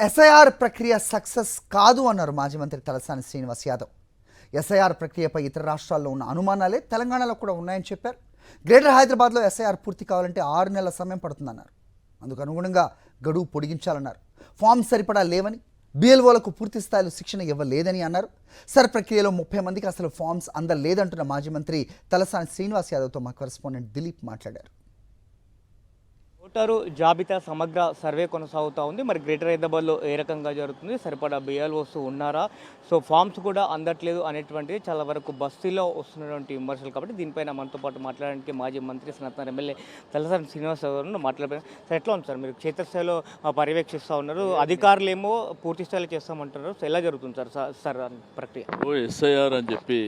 SIR ప్రక్రియ success కాదు అన్నారు మాజీ మంత్రి తలసాని శ్రీనివాస్ యాదవ్. ఎస్ఐఆర్ ప్రక్రియపై ఇతర రాష్ట్రాల్లో ఉన్న అనుమానాలే తెలంగాణలో కూడా ఉన్నాయని చెప్పారు. గ్రేటర్ హైదరాబాద్లో ఎస్ఐఆర్ పూర్తి కావాలంటే 6 నెలల సమయం పడుతుందన్నారు. అందుకు అనుగుణంగా గడువు పొడిగించాలన్నారు. ఫామ్ సరిపడా లేవని, బిఎల్ఓలకు పూర్తి స్థాయిలో శిక్షణ ఇవ్వలేదని అన్నారు. సర్ ప్రక్రియలో 30 మందికి అసలు ఫామ్స్ అందలేదంటున్న మాజీ మంత్రి తలసాని శ్రీనివాస్ యాదవ్తో మా కరెస్పాండెంట్ దిలీప్ మాట్లాడారు. ఓటరు జాబితా సమగ్ర సర్వే కొనసాగుతూ ఉంది. మరి గ్రేటర్ హైదరాబాద్లో ఏ రకంగా జరుగుతుంది, సరిపడా బిఎల్ఓస్ ఉన్నారా, సో ఫామ్స్ కూడా అందట్లేదు అనేటువంటిది చాలా వరకు బస్తీలో వస్తున్నటువంటి విమర్శలు. కాబట్టి దీనిపైన మనతో పాటు మాట్లాడడానికి మాజీ మంత్రి సనత్నగర్ ఎమ్మెల్యే తలసాని శ్రీనివాస్ గారు మాట్లాడారు. సార్, ఎట్లా ఉంది సార్, మీరు క్షేత్రస్థాయిలో పర్యవేక్షిస్తూ ఉన్నారు, అధికారులు ఏమో పూర్తి స్థాయిలో చేస్తామంటున్నారు, సో ఎలా జరుగుతుంది సార్ ప్రక్రియ? ఎస్ఐఆర్ అని చెప్పి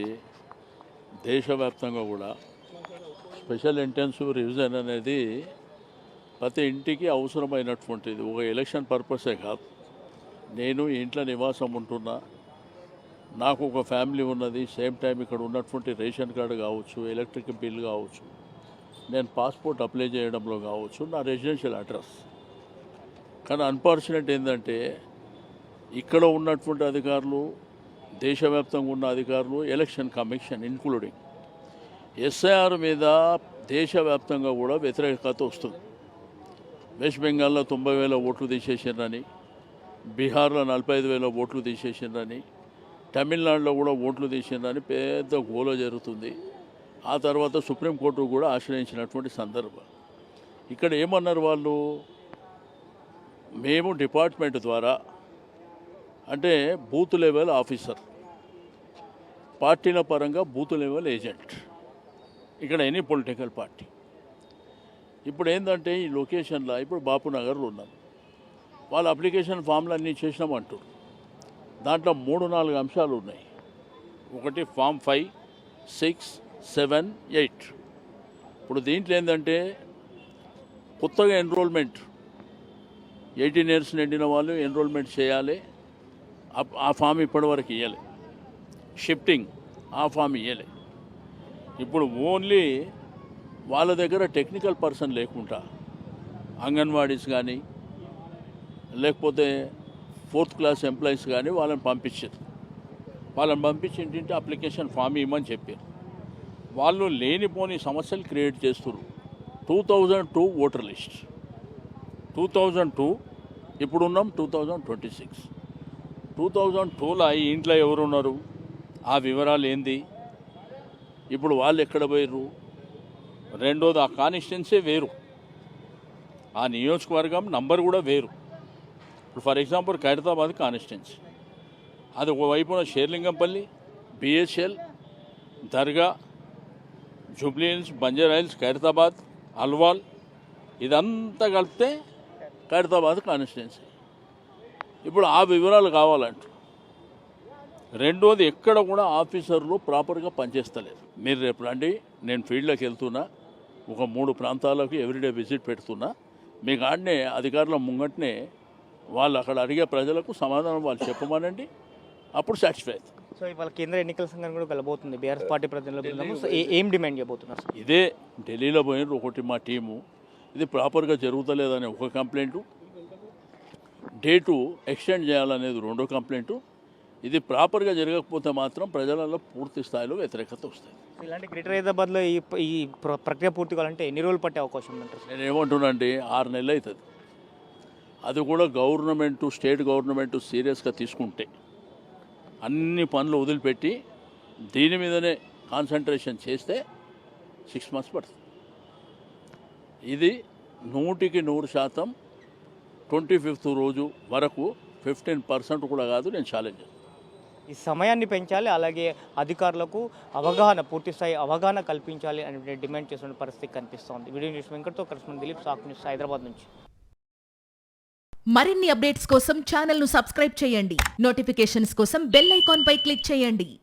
దేశవ్యాప్తంగా కూడా స్పెషల్ ఇంటెన్సివ్ రివిజన్ అనేది ప్రతి ఇంటికి అవసరమైనటువంటిది. ఒక ఎలక్షన్ పర్పసే కాదు. నేను ఇంట్లో నివాసం ఉంటున్నా, నాకు ఒక ఫ్యామిలీ ఉన్నది, సేమ్ టైం ఇక్కడ ఉన్నటువంటి రేషన్ కార్డు కావచ్చు, ఎలక్ట్రిక్ బిల్ కావచ్చు, నేను పాస్పోర్ట్ అప్లై చేయడంలో కావచ్చు, నా రెసిడెన్షియల్ అడ్రస్. కానీ అన్ఫార్చునేట్ ఏంటంటే ఇక్కడ ఉన్నటువంటి అధికారులు, దేశవ్యాప్తంగా ఉన్న అధికారులు, ఎలక్షన్ కమిషన్ ఇంక్లూడింగ్ ఎస్ఐఆర్ మీద దేశవ్యాప్తంగా కూడా వ్యతిరేకత వస్తుంది. వెస్ట్ బెంగాల్లో 90,000 ఓట్లు తీసేసిండ్రని, బీహార్లో 45,000 ఓట్లు తీసేసిండ్రని, తమిళనాడులో కూడా ఓట్లు తీసిండ్రని పెద్ద గోల జరుగుతుంది. ఆ తర్వాత సుప్రీంకోర్టు కూడా ఆశ్రయించినటువంటి సందర్భం. ఇక్కడ ఏమన్నారు వాళ్ళు, మేము డిపార్ట్మెంట్ ద్వారా, అంటే బూత్ లెవెల్ ఆఫీసర్, పార్టీల పరంగా బూత్ లెవెల్ ఏజెంట్, ఇక్కడ ఎనీ పొలిటికల్ పార్టీ. ఇప్పుడు ఏంటంటే ఈ లొకేషన్లో ఇప్పుడు బాపునగర్లో ఉన్నాం, వాళ్ళ అప్లికేషన్ ఫామ్లు అన్నీ చేసినామంటారు. దాంట్లో 3-4 అంశాలు ఉన్నాయి. ఒకటి ఫామ్ 5, 6, 7, 8. ఇప్పుడు దీంట్లో ఏంటంటే కొత్తగా ఎన్రోల్మెంట్ 18 years నిండిన వాళ్ళు ఎన్రోల్మెంట్ చేయాలి. ఆ ఫామ్ ఇప్పటివరకు ఇవ్వలే. షిఫ్టింగ్ ఆ ఫామ్ ఇవ్వలే. ఇప్పుడు ఓన్లీ వాళ్ళ దగ్గర టెక్నికల్ పర్సన్ లేకుండా అంగన్వాడీస్ కానీ లేకపోతే 4th క్లాస్ ఎంప్లాయీస్ కానీ వాళ్ళని పంపించారు. వాళ్ళని పంపించి ఏంటంటే అప్లికేషన్ ఫామ్ ఇవ్వమని చెప్పారు. వాళ్ళు లేనిపోని సమస్యలు క్రియేట్ చేస్తున్నారు. 2002 ఓటర్ లిస్ట్, 2002, ఇప్పుడున్నాం 2026. 2002లో ఈ ఇంట్లో ఎవరున్నారు, ఆ వివరాలు ఏంది, ఇప్పుడు వాళ్ళు ఎక్కడ పోయారు. రెండోది, ఆ కాన్స్టిట్యున్సీ వేరు, ఆ నియోజకవర్గం నంబర్ కూడా వేరు. ఇప్పుడు ఫర్ ఎగ్జాంపుల్ ఖైరతాబాద్ కాన్స్టిట్యున్సీ, అది ఒకవైపున షేర్లింగంపల్లి, బిహెచ్ఎల్, దర్గా, జూబ్లీహిల్స్, బంజారాహిల్స్, ఖైరతాబాద్, అల్వాల్, ఇదంతా కలిపితే ఖైరతాబాద్ కాన్స్టిట్యున్సీ. ఇప్పుడు ఆ వివరాలు కావాలంట. రెండోది, ఎక్కడ కూడా ఆఫీసర్లు ప్రాపర్గా పనిచేస్తలేరు. మీరు రేపు రండి, నేను ఫీల్డ్లోకి వెళ్తున్నా, ఒక 3 ప్రాంతాలకు ఎవ్రీడే విజిట్ పెడుతున్నా. మీకు ఆడనే అధికారుల ముంగట్నే వాళ్ళు అక్కడ అడిగే ప్రజలకు సమాధానం వాళ్ళు చెప్పమనండి, అప్పుడు సాటిస్ఫై అవుతుంది. సో ఇవాళ కేంద్ర ఎన్నికల సంఘం కూడా వెళ్ళబోతుంది, బీఆర్ఎస్ పార్టీ ప్రతినిధులు. సో ఏం డిమాండ్ చేయబోతున్నారు? ఇదే ఢిల్లీలో పోయిన ఒకటి మా టీము, ఇది ప్రాపర్గా జరుగుతలేదనే ఒక కంప్లైంటు, డేటు ఎక్స్టెండ్ చేయాలనేది 2వ కంప్లైంటు. ఇది ప్రాపర్గా జరగకపోతే మాత్రం ప్రజలలో పూర్తి స్థాయిలో వ్యతిరేకత వస్తుంది. ఇలాంటి గ్రేటర్ హైదరాబాద్లో ఈ ప్రక్రియ పూర్తి కావాలంటే ఎన్ని రోజులు పట్టే అవకాశం ఉందంటారు? నేను ఏమంటున్నానండి, 6 నెలలు అవుతుంది. అది కూడా గవర్నమెంటు, స్టేట్ గవర్నమెంటు సీరియస్గా తీసుకుంటే, అన్ని పనులు వదిలిపెట్టి దీని మీదనే కాన్సన్ట్రేషన్ చేస్తే 6 months పడుతుంది. ఇది 100% 25th రోజు వరకు 15% కూడా కాదు, నేను ఛాలెంజ్ చేస్తాను. ఈ సమయాన్ని పెంచాలి, అలాగే అధికారులకు పూర్తి స్థాయి అవగాహన కల్పించాలి అనే డిమాండ్ చేస్తున్న పరిస్థితి కనిపిస్తోంది. వీడియో న్యూస్ వెంకట్తో కరెస్పాండెంట్ దిలీప్, సాక్ న్యూస్, హైదరాబాద్ నుంచి. మరిన్ని అప్డేట్స్ కోసం ఛానల్ను సబ్స్క్రైబ్ చేయండి. నోటిఫికేషన్స్ కోసం బెల్ ఐకాన్ పై క్లిక్ చేయండి.